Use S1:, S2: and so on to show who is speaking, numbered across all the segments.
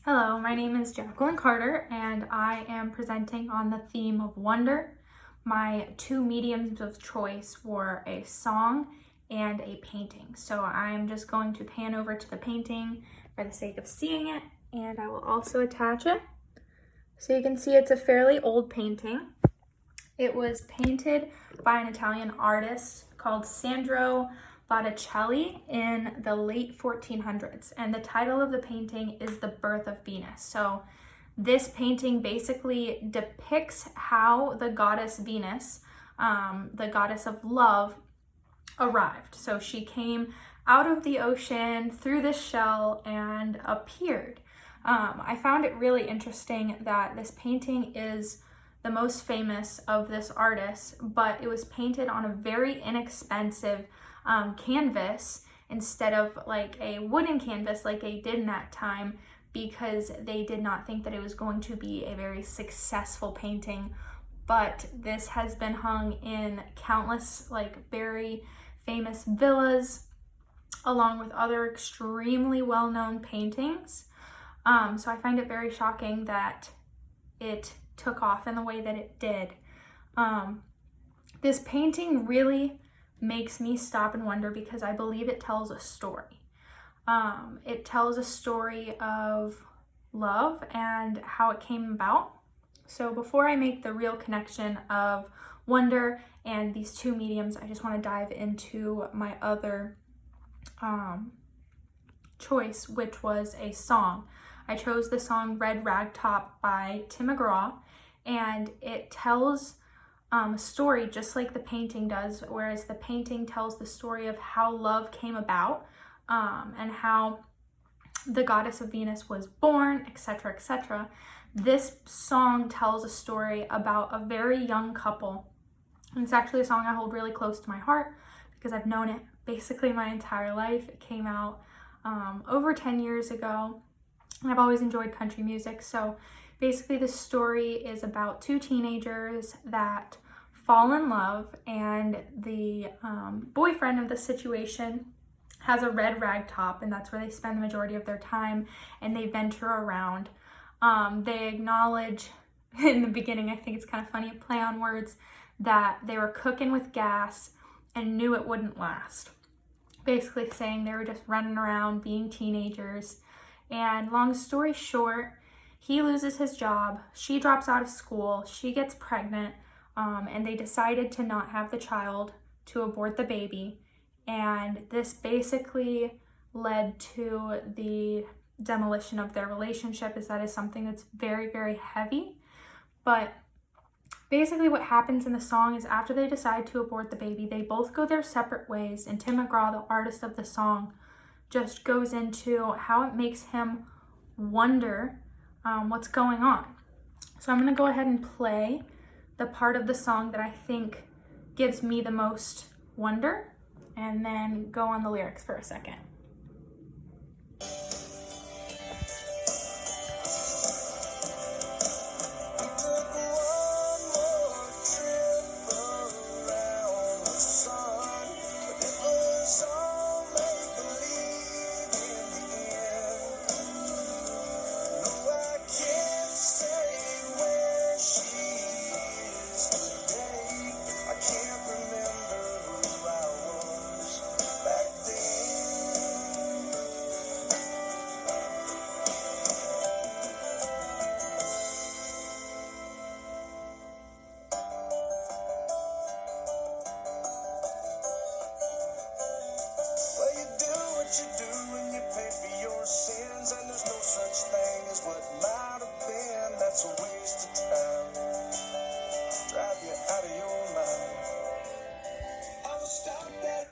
S1: Hello, my name is Jacqueline Carter, and I am presenting on the theme of wonder. My two mediums of choice were a song and a painting. So I'm just going to pan over to the painting for the sake of seeing it, and I will also attach it. So you can see it's a fairly old painting. It was painted by an Italian artist called Sandro Botticelli in the late 1400s, and the title of the painting is The Birth of Venus. So this painting basically depicts how the goddess Venus, the goddess of love, arrived. So she came out of the ocean through this shell and appeared. I found it really interesting that this painting is the most famous of this artist, but it was painted on a very inexpensive canvas instead of like a wooden canvas like they did in that time, because they did not think that it was going to be a very successful painting. But this has been hung in countless like very famous villas along with other extremely well-known paintings. So I find it very shocking that it took off in the way that it did. This painting really makes me stop and wonder because I believe it tells a story. It tells a story of love and how it came about. So before I make the real connection of wonder and these two mediums, I just want to dive into my other choice, which was a song. I chose the song Red Ragtop by Tim McGraw, and it tells a story just like the painting does, whereas the painting tells the story of how love came about and how the goddess of Venus was born, etc., etc. This song tells a story about a very young couple. And it's actually a song I hold really close to my heart because I've known it basically my entire life. It came out over 10 years ago, and I've always enjoyed country music. So basically the story is about two teenagers that fall in love, and the boyfriend of the situation has a red rag top, and that's where they spend the majority of their time, and they venture around. They acknowledge in the beginning, I think it's kind of funny, play on words, that they were cooking with gas and knew it wouldn't last. Basically saying they were just running around being teenagers. And long story short, he loses his job, she drops out of school, she gets pregnant, and they decided to not have the child, to abort the baby. And this basically led to the demolition of their relationship, as that is something that's very, very heavy. But basically what happens in the song is after they decide to abort the baby, they both go their separate ways, and Tim McGraw, the artist of the song, just goes into how it makes him wonder what's going on. So I'm going to go ahead and play the part of the song that I think gives me the most wonder, and then go on the lyrics for a second.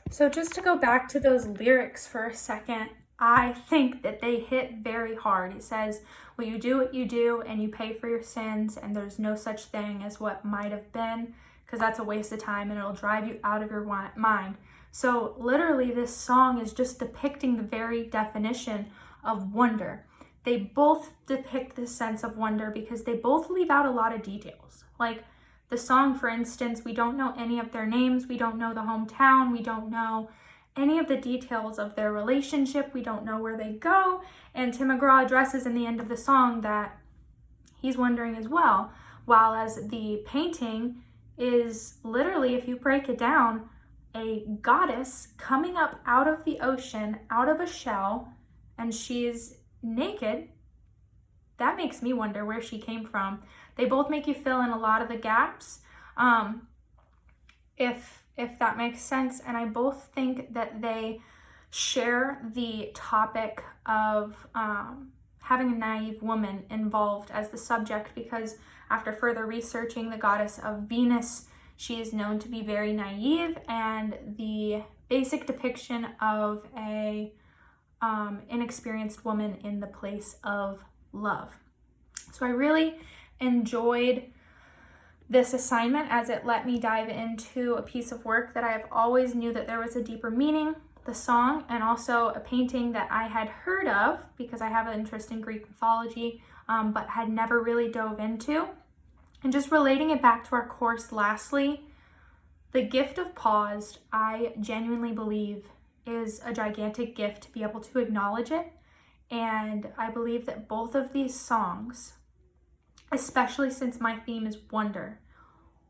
S1: So just to go back to those lyrics for a second, I think that they hit very hard. It says, well, you do what you do and you pay for your sins, and there's no such thing as what might have been, because that's a waste of time and it'll drive you out of your mind. So literally this song is just depicting the very definition of wonder. They both depict this sense of wonder because they both leave out a lot of details. Like the song, for instance, we don't know any of their names, we don't know the hometown, we don't know any of the details of their relationship. We don't know where they go. And Tim McGraw addresses in the end of the song that he's wondering as well. While as the painting is literally, if you break it down, a goddess coming up out of the ocean, out of a shell, and she's naked. That makes me wonder where she came from. They both make you fill in a lot of the gaps, if that makes sense. And I both think that they share the topic of having a naive woman involved as the subject, because after further researching the goddess of Venus, she is known to be very naive, and the basic depiction of a inexperienced woman in the place of love. So I really enjoyed this assignment as it let me dive into a piece of work that I have always knew that there was a deeper meaning, the song, and also a painting that I had heard of because I have an interest in Greek mythology, but had never really dove into. And just relating it back to our course lastly, the gift of pause, I genuinely believe, is a gigantic gift to be able to acknowledge it. And I believe that both of these songs, especially since my theme is wonder,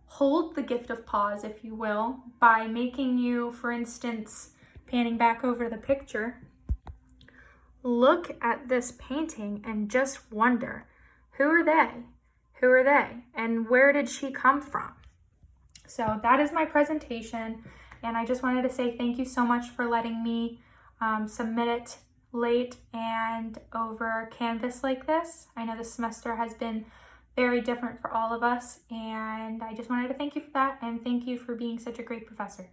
S1: hold the gift of pause, if you will, by making you, for instance, panning back over the picture, look at this painting and just wonder, who are they? Who are they? And where did she come from? So that is my presentation. And I just wanted to say thank you so much for letting me submit it late and over Canvas like this. I know this semester has been very different for all of us, and I just wanted to thank you for that, and thank you for being such a great professor.